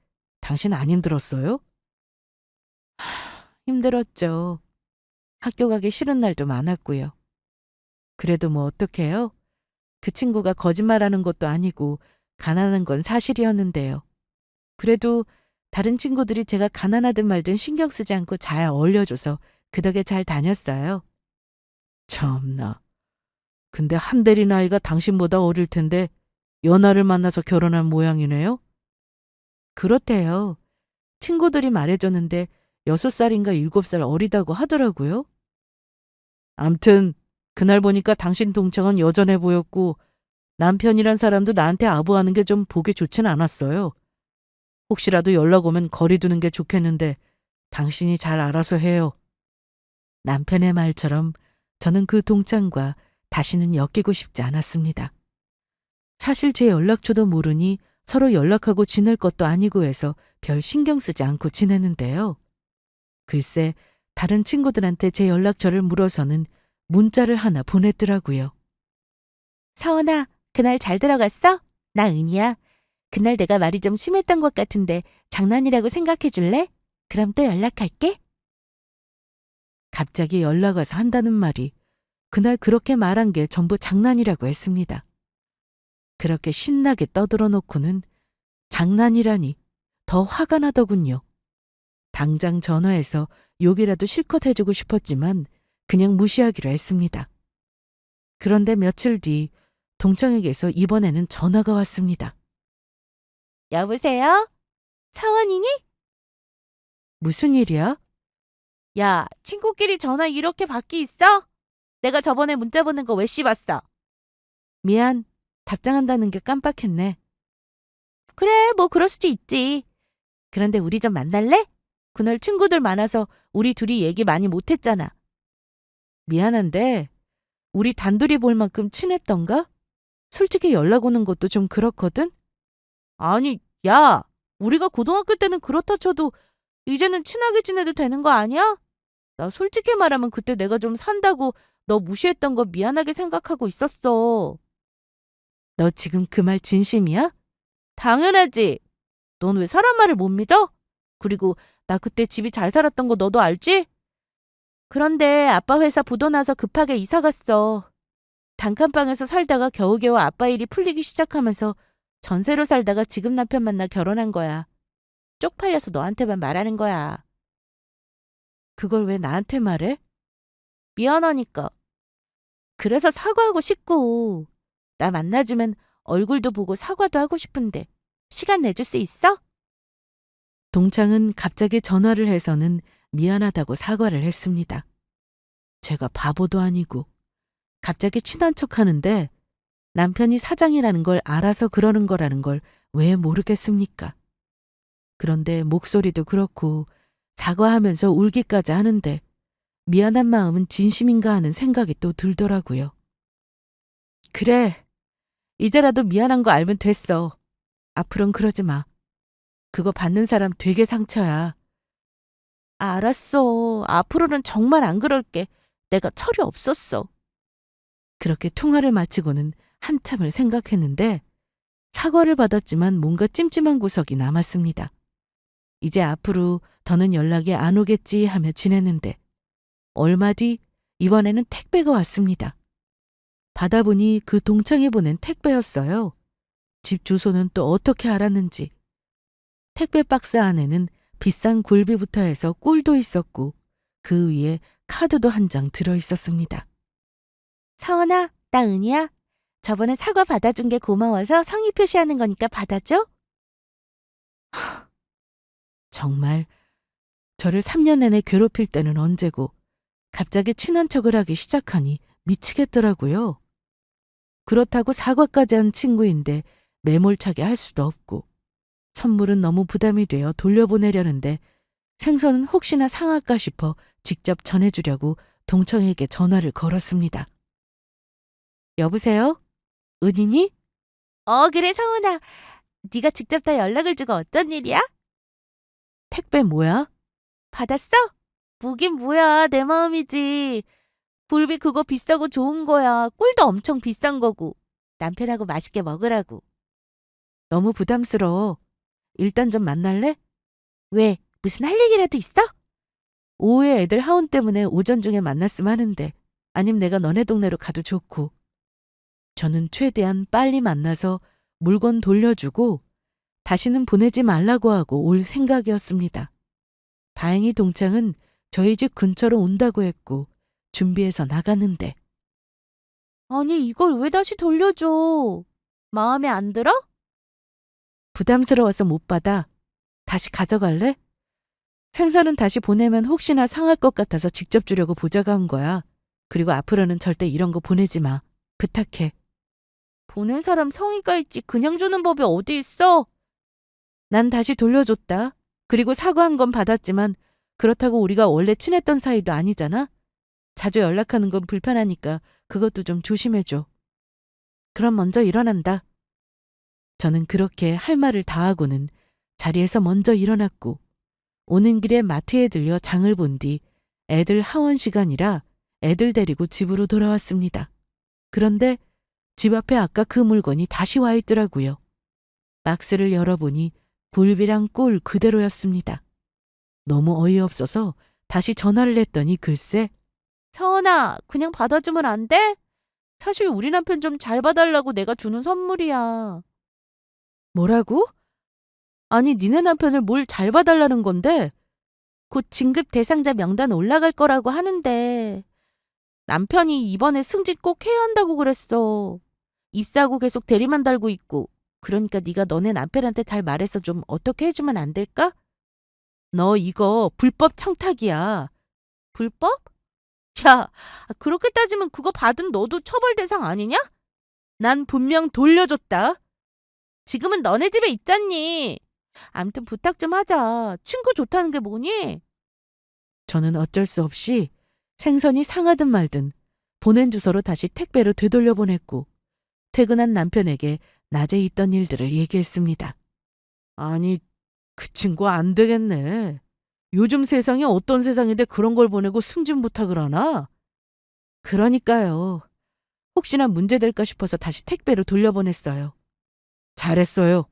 당신 안 힘들었어요? 힘들었죠. 학교 가기 싫은 날도 많았고요. 그래도 뭐 어떡해요? 그 친구가 거짓말하는 것도 아니고 가난한 건 사실이었는데요. 그래도 다른 친구들이 제가 가난하든 말든 신경 쓰지 않고 잘 어울려줘서 그 덕에 잘 다녔어요. 참나. 근데 한대리 나이가 당신보다 어릴 텐데 연하를 만나서 결혼한 모양이네요? 그렇대요. 친구들이 말해줬는데 6살인가 7살 어리다고 하더라고요. 암튼 그날 보니까 당신 동창은 여전해 보였고 남편이란 사람도 나한테 아부하는 게 좀 보기 좋진 않았어요. 혹시라도 연락 오면 거리 두는 게 좋겠는데 당신이 잘 알아서 해요. 남편의 말처럼 저는 그 동창과 다시는 엮이고 싶지 않았습니다. 사실 제 연락처도 모르니 서로 연락하고 지낼 것도 아니고 해서 별 신경 쓰지 않고 지냈는데요. 글쎄 다른 친구들한테 제 연락처를 물어서는 문자를 하나 보냈더라고요. 서원아, 그날 잘 들어갔어? 나 은희야. 그날 내가 말이 좀 심했던 것 같은데 장난이라고 생각해 줄래? 그럼 또 연락할게. 갑자기 연락 와서 한다는 말이 그날 그렇게 말한 게 전부 장난이라고 했습니다. 그렇게 신나게 떠들어 놓고는 장난이라니 더 화가 나더군요. 당장 전화해서 욕이라도 실컷 해주고 싶었지만 그냥 무시하기로 했습니다. 그런데 며칠 뒤 동창에게서 이번에는 전화가 왔습니다. 여보세요? 사원이니? 무슨 일이야? 야, 친구끼리 전화 이렇게 받기 있어? 내가 저번에 문자 보낸 거 왜 씹었어? 미안, 답장한다는 게 깜빡했네. 그래, 뭐 그럴 수도 있지. 그런데 우리 좀 만날래? 그날 친구들 많아서 우리 둘이 얘기 많이 못했잖아. 미안한데 우리 단둘이 볼 만큼 친했던가? 솔직히 연락 오는 것도 좀 그렇거든? 아니, 야, 우리가 고등학교 때는 그렇다 쳐도 이제는 친하게 지내도 되는 거 아니야? 나 솔직히 말하면 그때 내가 좀 산다고 너 무시했던 거 미안하게 생각하고 있었어. 너 지금 그 말 진심이야? 당연하지. 넌 왜 사람 말을 못 믿어? 그리고 나 그때 집이 잘 살았던 거 너도 알지? 그런데 아빠 회사 부도 나서 급하게 이사 갔어. 단칸방에서 살다가 겨우겨우 아빠 일이 풀리기 시작하면서 전세로 살다가 지금 남편 만나 결혼한 거야. 쪽팔려서 너한테만 말하는 거야. 그걸 왜 나한테 말해? 미안하니까. 그래서 사과하고 싶고 나 만나주면 얼굴도 보고 사과도 하고 싶은데 시간 내줄 수 있어? 동창은 갑자기 전화를 해서는 미안하다고 사과를 했습니다. 제가 바보도 아니고 갑자기 친한 척 하는데 남편이 사장이라는 걸 알아서 그러는 거라는 걸 왜 모르겠습니까? 그런데 목소리도 그렇고 사과하면서 울기까지 하는데 미안한 마음은 진심인가 하는 생각이 또 들더라고요. 그래, 이제라도 미안한 거 알면 됐어. 앞으론 그러지 마. 그거 받는 사람 되게 상처야. 알았어. 앞으로는 정말 안 그럴게. 내가 철이 없었어. 그렇게 통화를 마치고는 한참을 생각했는데 사과를 받았지만 뭔가 찜찜한 구석이 남았습니다. 이제 앞으로 더는 연락이 안 오겠지 하며 지냈는데 얼마 뒤 이번에는 택배가 왔습니다. 받아보니 그 동창이 보낸 택배였어요. 집 주소는 또 어떻게 알았는지. 택배 박스 안에는 비싼 굴비부터 해서 꿀도 있었고 그 위에 카드도 한 장 들어 있었습니다. 서원아, 나 은희야. 저번에 사과 받아준 게 고마워서 성의 표시하는 거니까 받아줘. 정말 저를 3년 내내 괴롭힐 때는 언제고 갑자기 친한 척을 하기 시작하니 미치겠더라고요. 그렇다고 사과까지 한 친구인데 매몰차게 할 수도 없고 선물은 너무 부담이 되어 돌려보내려는데 생선은 혹시나 상할까 싶어 직접 전해주려고 동청에게 전화를 걸었습니다. 여보세요? 은희니? 그래, 서원아. 네가 직접 다 연락을 주고 어쩐 일이야? 택배 뭐야? 받았어? 뭐긴 뭐야, 내 마음이지. 굴비 그거 비싸고 좋은 거야. 꿀도 엄청 비싼 거고. 남편하고 맛있게 먹으라고. 너무 부담스러워. 일단 좀 만날래? 왜? 무슨 할 얘기라도 있어? 오후에 애들 하원 때문에 오전 중에 만났으면 하는데 아님 내가 너네 동네로 가도 좋고. 저는 최대한 빨리 만나서 물건 돌려주고 다시는 보내지 말라고 하고 올 생각이었습니다. 다행히 동창은 저희 집 근처로 온다고 했고 준비해서 나갔는데 아니, 이걸 왜 다시 돌려줘? 마음에 안 들어? 부담스러워서 못 받아. 다시 가져갈래? 생선은 다시 보내면 혹시나 상할 것 같아서 직접 주려고 보자고 거야. 그리고 앞으로는 절대 이런 거 보내지 마. 부탁해. 보낸 사람 성의가 있지 그냥 주는 법이 어디 있어? 난 다시 돌려줬다. 그리고 사과한 건 받았지만 그렇다고 우리가 원래 친했던 사이도 아니잖아. 자주 연락하는 건 불편하니까 그것도 좀 조심해줘. 그럼 먼저 일어난다. 저는 그렇게 할 말을 다 하고는 자리에서 먼저 일어났고 오는 길에 마트에 들려 장을 본 뒤 애들 하원 시간이라 애들 데리고 집으로 돌아왔습니다. 그런데 집 앞에 아까 그 물건이 다시 와 있더라고요. 박스를 열어보니 굴비랑 꿀 그대로였습니다. 너무 어이없어서 다시 전화를 했더니 글쎄 서원아, 그냥 받아주면 안 돼? 사실 우리 남편 좀 잘 봐달라고 내가 주는 선물이야. 뭐라고? 아니 니네 남편을 뭘 잘 봐달라는 건데 곧 진급 대상자 명단 올라갈 거라고 하는데 남편이 이번에 승진 꼭 해야 한다고 그랬어. 입사하고 계속 대리만 달고 있고. 그러니까 네가 너네 남편한테 잘 말해서 좀 어떻게 해주면 안 될까? 너 이거 불법 청탁이야. 불법? 야, 그렇게 따지면 그거 받은 너도 처벌 대상 아니냐? 난 분명 돌려줬다. 지금은 너네 집에 있잖니. 암튼 부탁 좀 하자. 친구 좋다는 게 뭐니? 저는 어쩔 수 없이 생선이 상하든 말든 보낸 주소로 다시 택배로 되돌려 보냈고 퇴근한 남편에게 낮에 있던 일들을 얘기했습니다. 아니, 그 친구 안 되겠네. 요즘 세상이 어떤 세상인데 그런 걸 보내고 승진 부탁을 하나? 그러니까요. 혹시나 문제될까 싶어서 다시 택배로 돌려보냈어요. 잘했어요.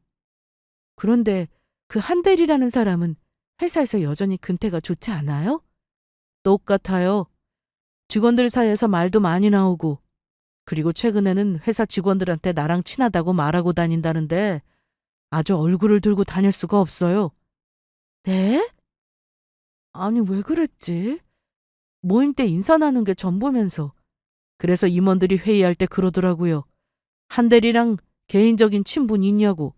그런데 그 한대리라는 사람은 회사에서 여전히 근태가 좋지 않아요? 똑같아요. 직원들 사이에서 말도 많이 나오고 그리고 최근에는 회사 직원들한테 나랑 친하다고 말하고 다닌다는데 아주 얼굴을 들고 다닐 수가 없어요. 네? 아니 왜 그랬지? 모임 때 인사 나눈 게 전부면서. 그래서 임원들이 회의할 때 그러더라고요. 한대리랑 개인적인 친분이 있냐고.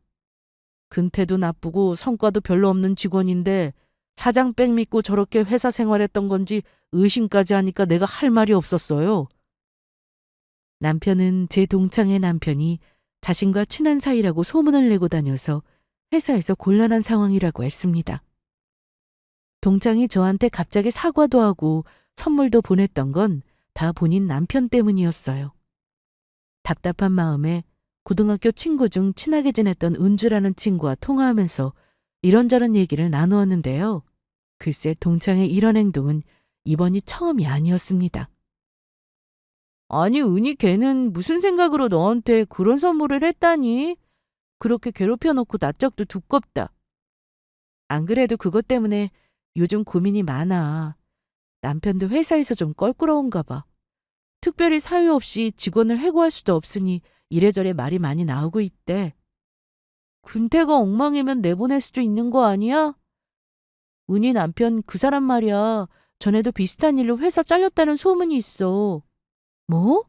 근태도 나쁘고 성과도 별로 없는 직원인데 사장 백 믿고 저렇게 회사 생활했던 건지 의심까지 하니까 내가 할 말이 없었어요. 남편은 제 동창의 남편이 자신과 친한 사이라고 소문을 내고 다녀서 회사에서 곤란한 상황이라고 했습니다. 동창이 저한테 갑자기 사과도 하고 선물도 보냈던 건 다 본인 남편 때문이었어요. 답답한 마음에 고등학교 친구 중 친하게 지냈던 은주라는 친구와 통화하면서 이런저런 얘기를 나누었는데요. 글쎄 동창의 이런 행동은 이번이 처음이 아니었습니다. 아니 은희 걔는 무슨 생각으로 너한테 그런 선물을 했다니? 그렇게 괴롭혀놓고 낯짝도 두껍다. 안 그래도 그것 때문에 요즘 고민이 많아. 남편도 회사에서 좀 껄끄러운가 봐. 특별히 사유 없이 직원을 해고할 수도 없으니 이래저래 말이 많이 나오고 있대. 근태가 엉망이면 내보낼 수도 있는 거 아니야? 은희 남편 그 사람 말이야. 전에도 비슷한 일로 회사 잘렸다는 소문이 있어. 뭐?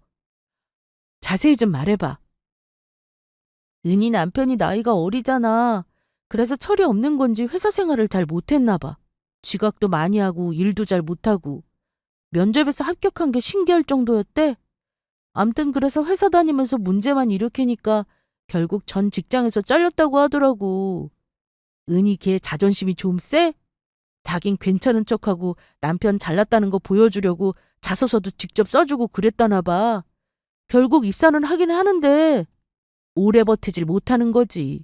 자세히 좀 말해봐. 은희 남편이 나이가 어리잖아. 그래서 철이 없는 건지 회사 생활을 잘 못했나 봐. 지각도 많이 하고 일도 잘 못하고. 면접에서 합격한 게 신기할 정도였대. 암튼 그래서 회사 다니면서 문제만 일으키니까 결국 전 직장에서 잘렸다고 하더라고. 은희 걔 자존심이 좀 세? 자긴 괜찮은 척하고 남편 잘났다는 거 보여주려고 자소서도 직접 써주고 그랬다나 봐. 결국 입사는 하긴 하는데 오래 버티질 못하는 거지.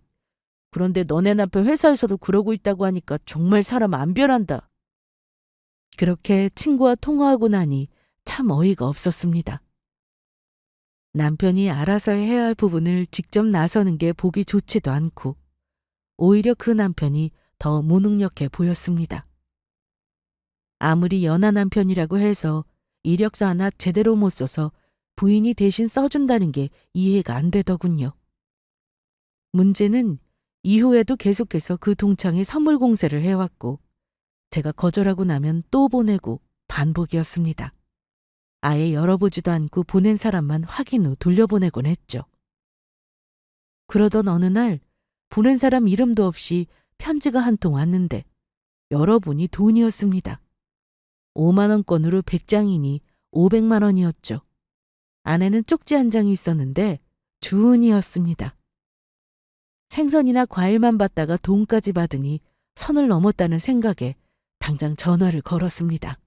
그런데 너네 남편 회사에서도 그러고 있다고 하니까 정말 사람 안 변한다. 그렇게 친구와 통화하고 나니 참 어이가 없었습니다. 남편이 알아서 해야 할 부분을 직접 나서는 게 보기 좋지도 않고 오히려 그 남편이 더 무능력해 보였습니다. 아무리 연하 남편이라고 해서 이력서 하나 제대로 못 써서 부인이 대신 써준다는 게 이해가 안 되더군요. 문제는 이후에도 계속해서 그 동창에 선물 공세를 해왔고 제가 거절하고 나면 또 보내고 반복이었습니다. 아예 열어보지도 않고 보낸 사람만 확인 후 돌려보내곤 했죠. 그러던 어느 날 보낸 사람 이름도 없이 편지가 한 통 왔는데 열어보니 돈이었습니다. 5만 원권으로 100장이니 500만 원이었죠. 안에는 쪽지 한 장이 있었는데 주은이었습니다. 생선이나 과일만 받다가 돈까지 받으니 선을 넘었다는 생각에 당장 전화를 걸었습니다.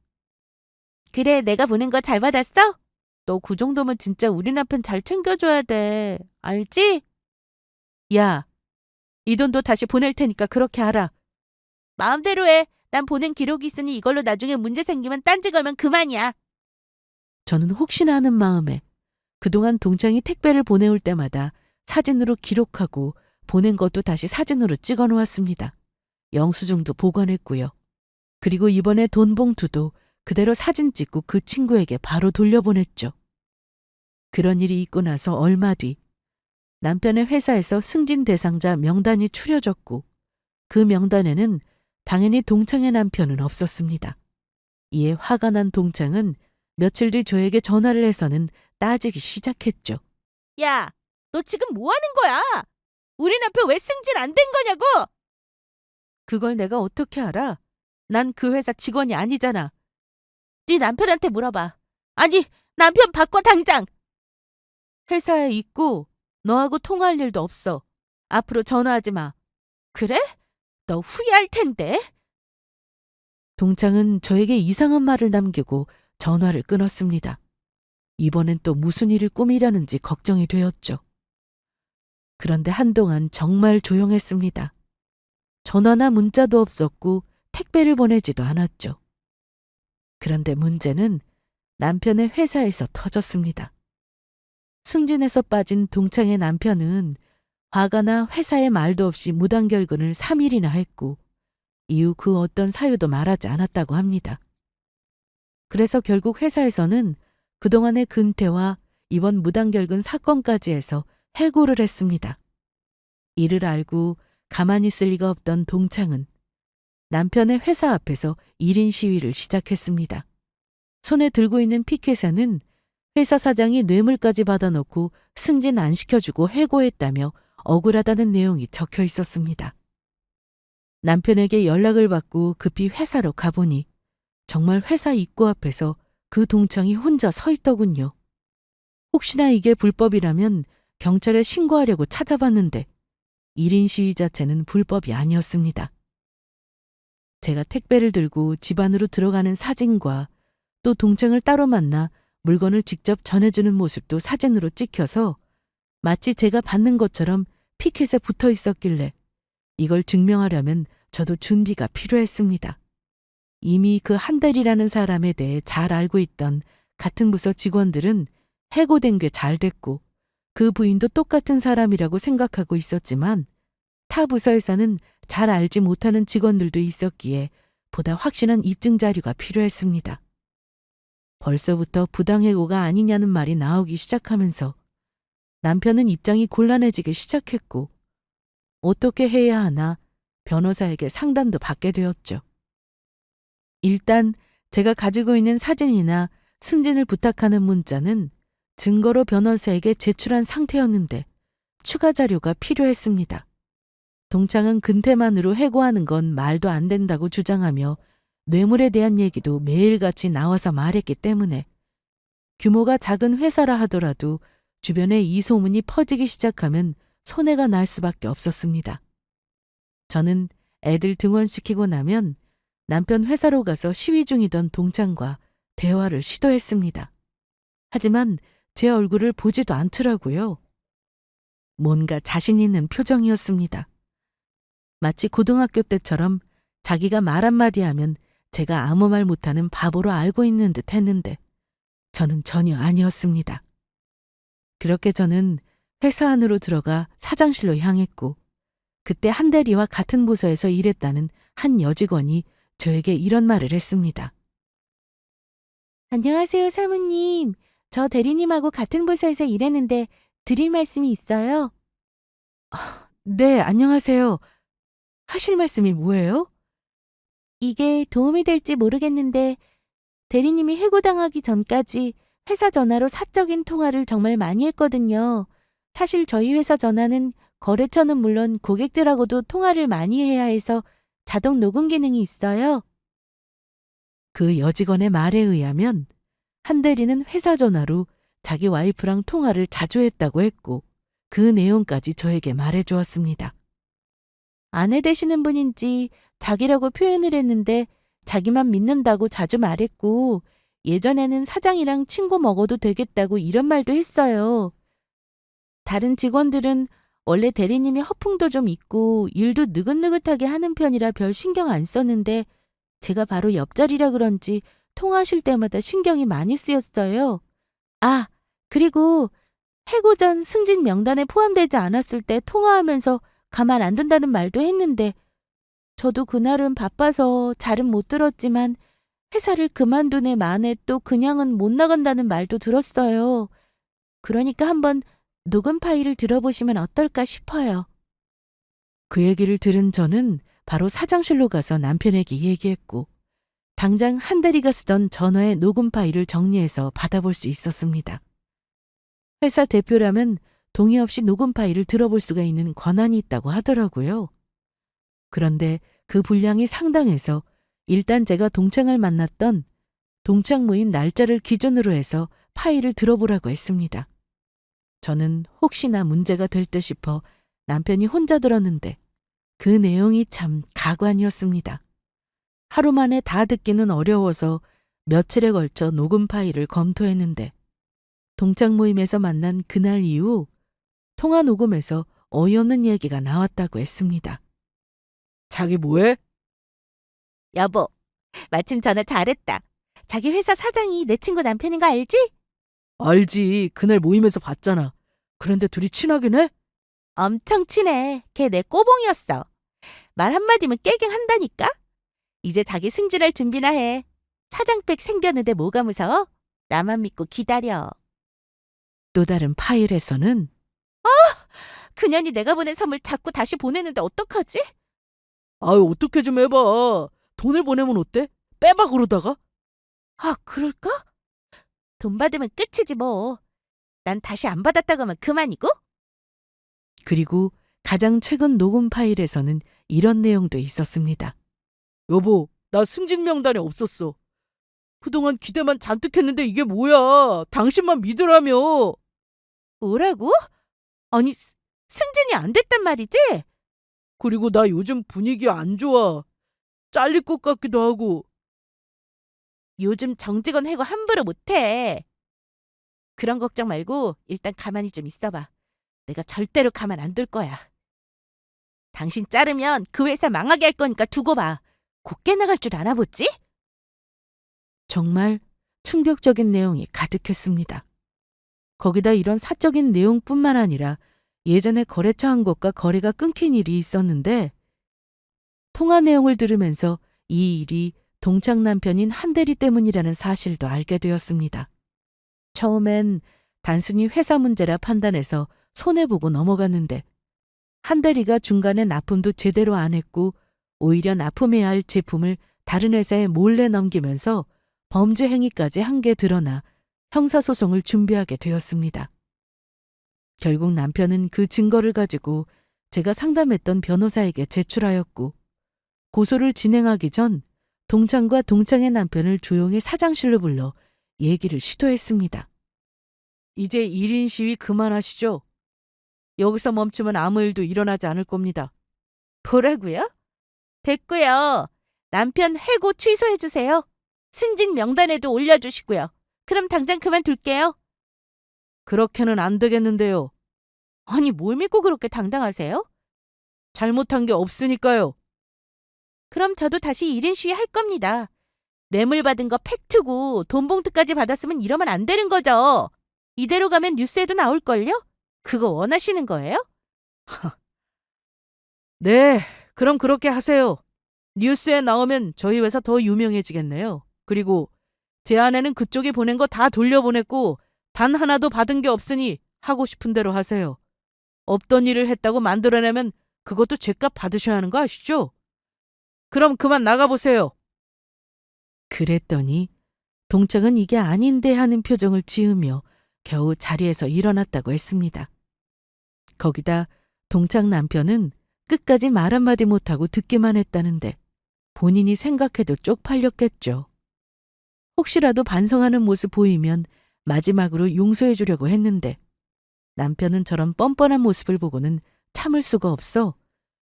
그래, 내가 보낸 거 잘 받았어? 너 그 정도면 진짜 우리 남편 잘 챙겨줘야 돼. 알지? 야, 이 돈도 다시 보낼 테니까 그렇게 하라. 마음대로 해. 난 보낸 기록이 있으니 이걸로 나중에 문제 생기면 딴지 걸면 그만이야. 저는 혹시나 하는 마음에 그동안 동창이 택배를 보내올 때마다 사진으로 기록하고 보낸 것도 다시 사진으로 찍어 놓았습니다. 영수증도 보관했고요. 그리고 이번에 돈 봉투도 그대로 사진 찍고 그 친구에게 바로 돌려보냈죠. 그런 일이 있고 나서 얼마 뒤 남편의 회사에서 승진 대상자 명단이 추려졌고 그 명단에는 당연히 동창의 남편은 없었습니다. 이에 화가 난 동창은 며칠 뒤 저에게 전화를 해서는 따지기 시작했죠. 야, 너 지금 뭐 하는 거야? 우리 남편 왜 승진 안 된 거냐고? 그걸 내가 어떻게 알아? 난 그 회사 직원이 아니잖아. 네 남편한테 물어봐. 아니, 남편 바꿔 당장. 회사에 있고 너하고 통화할 일도 없어. 앞으로 전화하지 마. 그래? 너 후회할 텐데. 동창은 저에게 이상한 말을 남기고 전화를 끊었습니다. 이번엔 또 무슨 일을 꾸미려는지 걱정이 되었죠. 그런데 한동안 정말 조용했습니다. 전화나 문자도 없었고 택배를 보내지도 않았죠. 그런데 문제는 남편의 회사에서 터졌습니다. 승진에서 빠진 동창의 남편은 화가 나 회사에 말도 없이 무단결근을 3일이나 했고 이후 그 어떤 사유도 말하지 않았다고 합니다. 그래서 결국 회사에서는 그동안의 근태와 이번 무단결근 사건까지 해서 해고를 했습니다. 이를 알고 가만히 있을 리가 없던 동창은 남편의 회사 앞에서 1인 시위를 시작했습니다. 손에 들고 있는 피켓에는 회사 사장이 뇌물까지 받아놓고 승진 안 시켜주고 해고했다며 억울하다는 내용이 적혀 있었습니다. 남편에게 연락을 받고 급히 회사로 가보니 정말 회사 입구 앞에서 그 동창이 혼자 서 있더군요. 혹시나 이게 불법이라면 경찰에 신고하려고 찾아봤는데 1인 시위 자체는 불법이 아니었습니다. 제가 택배를 들고 집 안으로 들어가는 사진과 또 동창을 따로 만나 물건을 직접 전해주는 모습도 사진으로 찍혀서 마치 제가 받는 것처럼 피켓에 붙어 있었길래 이걸 증명하려면 저도 준비가 필요했습니다. 이미 그 한 달이라는 사람에 대해 잘 알고 있던 같은 부서 직원들은 해고된 게 잘 됐고 그 부인도 똑같은 사람이라고 생각하고 있었지만 타 부서에서는 잘 알지 못하는 직원들도 있었기에 보다 확실한 입증 자료가 필요했습니다. 벌써부터 부당해고가 아니냐는 말이 나오기 시작하면서 남편은 입장이 곤란해지기 시작했고 어떻게 해야 하나 변호사에게 상담도 받게 되었죠. 일단 제가 가지고 있는 사진이나 승진을 부탁하는 문자는 증거로 변호사에게 제출한 상태였는데 추가 자료가 필요했습니다. 동창은 근태만으로 해고하는 건 말도 안 된다고 주장하며 뇌물에 대한 얘기도 매일같이 나와서 말했기 때문에 규모가 작은 회사라 하더라도 주변에 이 소문이 퍼지기 시작하면 손해가 날 수밖에 없었습니다. 저는 애들 등원시키고 나면 남편 회사로 가서 시위 중이던 동창과 대화를 시도했습니다. 하지만 제 얼굴을 보지도 않더라고요. 뭔가 자신 있는 표정이었습니다. 마치 고등학교 때처럼 자기가 말 한마디 하면 제가 아무 말 못하는 바보로 알고 있는 듯 했는데 저는 전혀 아니었습니다. 그렇게 저는 회사 안으로 들어가 사장실로 향했고 그때 한 대리와 같은 부서에서 일했다는 한 여직원이 저에게 이런 말을 했습니다. 안녕하세요, 사모님. 저 대리님하고 같은 부서에서 일했는데 드릴 말씀이 있어요. 네, 안녕하세요. 하실 말씀이 뭐예요? 이게 도움이 될지 모르겠는데 대리님이 해고당하기 전까지 회사 전화로 사적인 통화를 정말 많이 했거든요. 사실 저희 회사 전화는 거래처는 물론 고객들하고도 통화를 많이 해야 해서 자동 녹음 기능이 있어요. 그 여직원의 말에 의하면 한 대리는 회사 전화로 자기 와이프랑 통화를 자주 했다고 했고 그 내용까지 저에게 말해 주었습니다. 아내 되시는 분인지 자기라고 표현을 했는데 자기만 믿는다고 자주 말했고 예전에는 사장이랑 친구 먹어도 되겠다고 이런 말도 했어요. 다른 직원들은 원래 대리님이 허풍도 좀 있고 일도 느긋느긋하게 하는 편이라 별 신경 안 썼는데 제가 바로 옆자리라 그런지 통화하실 때마다 신경이 많이 쓰였어요. 아, 그리고 해고 전 승진 명단에 포함되지 않았을 때 통화하면서 가만 안 둔다는 말도 했는데 저도 그날은 바빠서 잘은 못 들었지만 회사를 그만둔 애 만에 또 그냥은 못 나간다는 말도 들었어요. 그러니까 한번 녹음 파일을 들어보시면 어떨까 싶어요. 그 얘기를 들은 저는 바로 사장실로 가서 남편에게 얘기했고 당장 한 대리가 쓰던 전화의 녹음 파일을 정리해서 받아볼 수 있었습니다. 회사 대표라면 동의 없이 녹음 파일을 들어볼 수가 있는 권한이 있다고 하더라고요. 그런데 그 분량이 상당해서 일단 제가 동창을 만났던 동창 모임 날짜를 기준으로 해서 파일을 들어보라고 했습니다. 저는 혹시나 문제가 될 듯 싶어 남편이 혼자 들었는데 그 내용이 참 가관이었습니다. 하루 만에 다 듣기는 어려워서 며칠에 걸쳐 녹음 파일을 검토했는데 동창 모임에서 만난 그날 이후 통화 녹음에서 어이없는 얘기가 나왔다고 했습니다. 자기 뭐해? 여보, 마침 전화 잘했다. 자기 회사 사장이 내 친구 남편인 거 알지? 알지. 그날 모임에서 봤잖아. 그런데 둘이 친하긴 해? 엄청 친해. 걔 내 꼬봉이었어. 말 한마디면 깨갱 한다니까? 이제 자기 승진할 준비나 해. 사장백 생겼는데 뭐가 무서워? 나만 믿고 기다려. 또 다른 파일에서는 그년이 내가 보낸 선물 자꾸 다시 보내는데 어떡하지? 아유 어떻게 좀 해봐. 돈을 보내면 어때? 빼봐 그러다가. 아, 그럴까? 돈 받으면 끝이지 뭐. 난 다시 안 받았다고 하면 그만이고? 그리고 가장 최근 녹음 파일에서는 이런 내용도 있었습니다. 여보, 나 승진 명단에 없었어. 그동안 기대만 잔뜩 했는데 이게 뭐야. 당신만 믿으라며. 뭐라고? 아니, 승진이 안 됐단 말이지? 그리고 나 요즘 분위기 안 좋아. 잘릴 것 같기도 하고. 요즘 정직원 해고 함부로 못해. 그런 걱정 말고 일단 가만히 좀 있어봐. 내가 절대로 가만 안 둘 거야. 당신 자르면 그 회사 망하게 할 거니까 두고 봐. 곱게 나갈 줄 알아 보지? 정말 충격적인 내용이 가득했습니다. 거기다 이런 사적인 내용뿐만 아니라 예전에 거래처 한 곳과 거래가 끊긴 일이 있었는데 통화 내용을 들으면서 이 일이 동창 남편인 한대리 때문이라는 사실도 알게 되었습니다. 처음엔 단순히 회사 문제라 판단해서 손해보고 넘어갔는데 한대리가 중간에 납품도 제대로 안 했고 오히려 납품해야 할 제품을 다른 회사에 몰래 넘기면서 범죄 행위까지 한 게 드러나 형사소송을 준비하게 되었습니다. 결국 남편은 그 증거를 가지고 제가 상담했던 변호사에게 제출하였고 고소를 진행하기 전 동창과 동창의 남편을 조용히 사장실로 불러 얘기를 시도했습니다. 이제 1인 시위 그만하시죠. 여기서 멈추면 아무 일도 일어나지 않을 겁니다. 뭐라고요? 됐고요. 남편 해고 취소해주세요. 승진 명단에도 올려주시고요. 그럼 당장 그만둘게요. 그렇게는 안 되겠는데요. 아니, 뭘 믿고 그렇게 당당하세요? 잘못한 게 없으니까요. 그럼 저도 다시 1인 시위 할 겁니다. 뇌물 받은 거 팩트고 돈 봉투까지 받았으면 이러면 안 되는 거죠. 이대로 가면 뉴스에도 나올걸요? 그거 원하시는 거예요? 네, 그럼 그렇게 하세요. 뉴스에 나오면 저희 회사 더 유명해지겠네요. 그리고 제 아내는 그쪽에 보낸 거 다 돌려보냈고 단 하나도 받은 게 없으니 하고 싶은 대로 하세요. 없던 일을 했다고 만들어내면 그것도 죗값 받으셔야 하는 거 아시죠? 그럼 그만 나가보세요. 그랬더니 동창은 이게 아닌데 하는 표정을 지으며 겨우 자리에서 일어났다고 했습니다. 거기다 동창 남편은 끝까지 말 한마디 못하고 듣기만 했다는데 본인이 생각해도 쪽팔렸겠죠. 혹시라도 반성하는 모습 보이면 마지막으로 용서해 주려고 했는데 남편은 저런 뻔뻔한 모습을 보고는 참을 수가 없어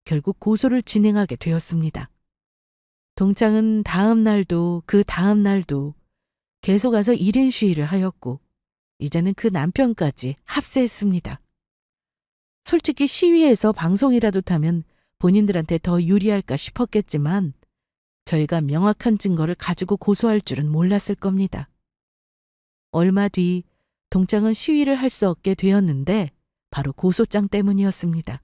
결국 고소를 진행하게 되었습니다. 동창은 다음 날도 그 다음 날도 계속 가서 1인 시위를 하였고 이제는 그 남편까지 합세했습니다. 솔직히 시위에서 방송이라도 타면 본인들한테 더 유리할까 싶었겠지만 저희가 명확한 증거를 가지고 고소할 줄은 몰랐을 겁니다. 얼마 뒤 동창은 시위를 할 수 없게 되었는데 바로 고소장 때문이었습니다.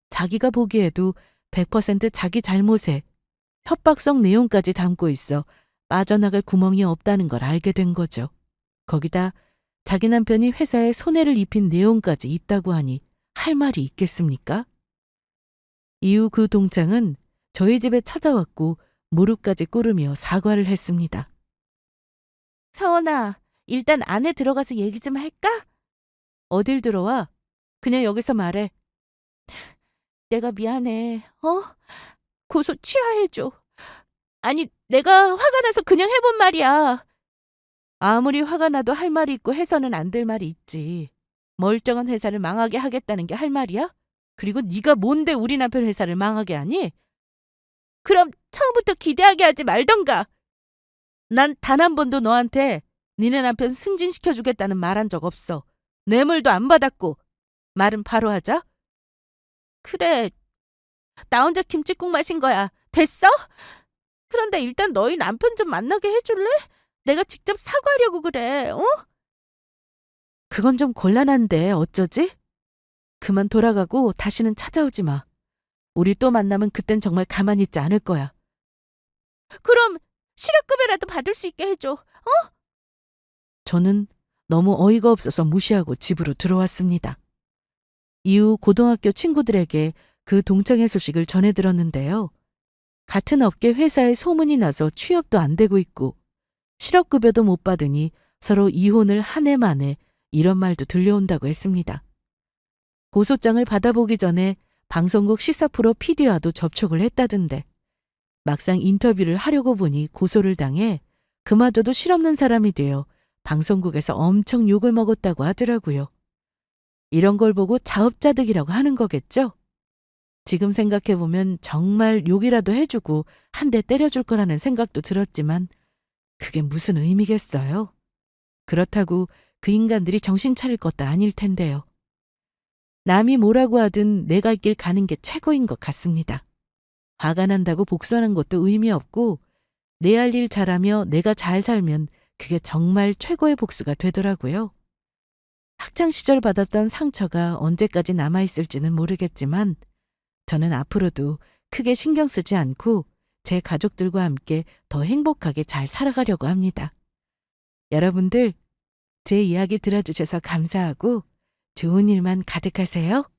자기가 보기에도 100% 자기 잘못에 협박성 내용까지 담고 있어 빠져나갈 구멍이 없다는 걸 알게 된 거죠. 거기다 자기 남편이 회사에 손해를 입힌 내용까지 있다고 하니 할 말이 있겠습니까? 이후 그 동창은 저희 집에 찾아왔고 무릎까지 꿇으며 사과를 했습니다. 서원아, 일단 안에 들어가서 얘기 좀 할까? 어딜 들어와? 그냥 여기서 말해. 내가 미안해. 고소 취하해줘. 아니, 내가 화가 나서 그냥 해본 말이야. 아무리 화가 나도 할 말이 있고 해서는 안 될 말이 있지. 멀쩡한 회사를 망하게 하겠다는 게 할 말이야? 그리고 네가 뭔데 우리 남편 회사를 망하게 하니? 그럼 처음부터 기대하게 하지 말던가. 난 단 한 번도 너한테 니네 남편 승진시켜주겠다는 말 한 적 없어. 뇌물도 안 받았고. 말은 바로 하자. 그래, 나 혼자 김칫국 마신 거야. 됐어? 그런데 일단 너희 남편 좀 만나게 해줄래? 내가 직접 사과하려고 그래. 그건 좀 곤란한데 어쩌지? 그만 돌아가고 다시는 찾아오지 마. 우리 또 만나면 그땐 정말 가만히 있지 않을 거야. 그럼 실업급여라도 받을 수 있게 해줘. 저는 너무 어이가 없어서 무시하고 집으로 들어왔습니다. 이후 고등학교 친구들에게 그 동창의 소식을 전해 들었는데요. 같은 업계 회사에 소문이 나서 취업도 안 되고 있고 실업급여도 못 받으니 서로 이혼을 한 해 만에 이런 말도 들려온다고 했습니다. 고소장을 받아보기 전에 방송국 시사 프로 PD와도 접촉을 했다던데 막상 인터뷰를 하려고 보니 고소를 당해 그마저도 실없는 사람이 되어 방송국에서 엄청 욕을 먹었다고 하더라고요. 이런 걸 보고 자업자득이라고 하는 거겠죠? 지금 생각해보면 정말 욕이라도 해주고 한 대 때려줄 거라는 생각도 들었지만 그게 무슨 의미겠어요? 그렇다고 그 인간들이 정신 차릴 것도 아닐 텐데요. 남이 뭐라고 하든 내 갈 길 가는 게 최고인 것 같습니다. 화가 난다고 복수하는 것도 의미 없고 내 할 일 잘하며 내가 잘 살면 그게 정말 최고의 복수가 되더라고요. 학창 시절 받았던 상처가 언제까지 남아있을지는 모르겠지만 저는 앞으로도 크게 신경 쓰지 않고 제 가족들과 함께 더 행복하게 잘 살아가려고 합니다. 여러분들, 제 이야기 들어주셔서 감사하고 좋은 일만 가득하세요.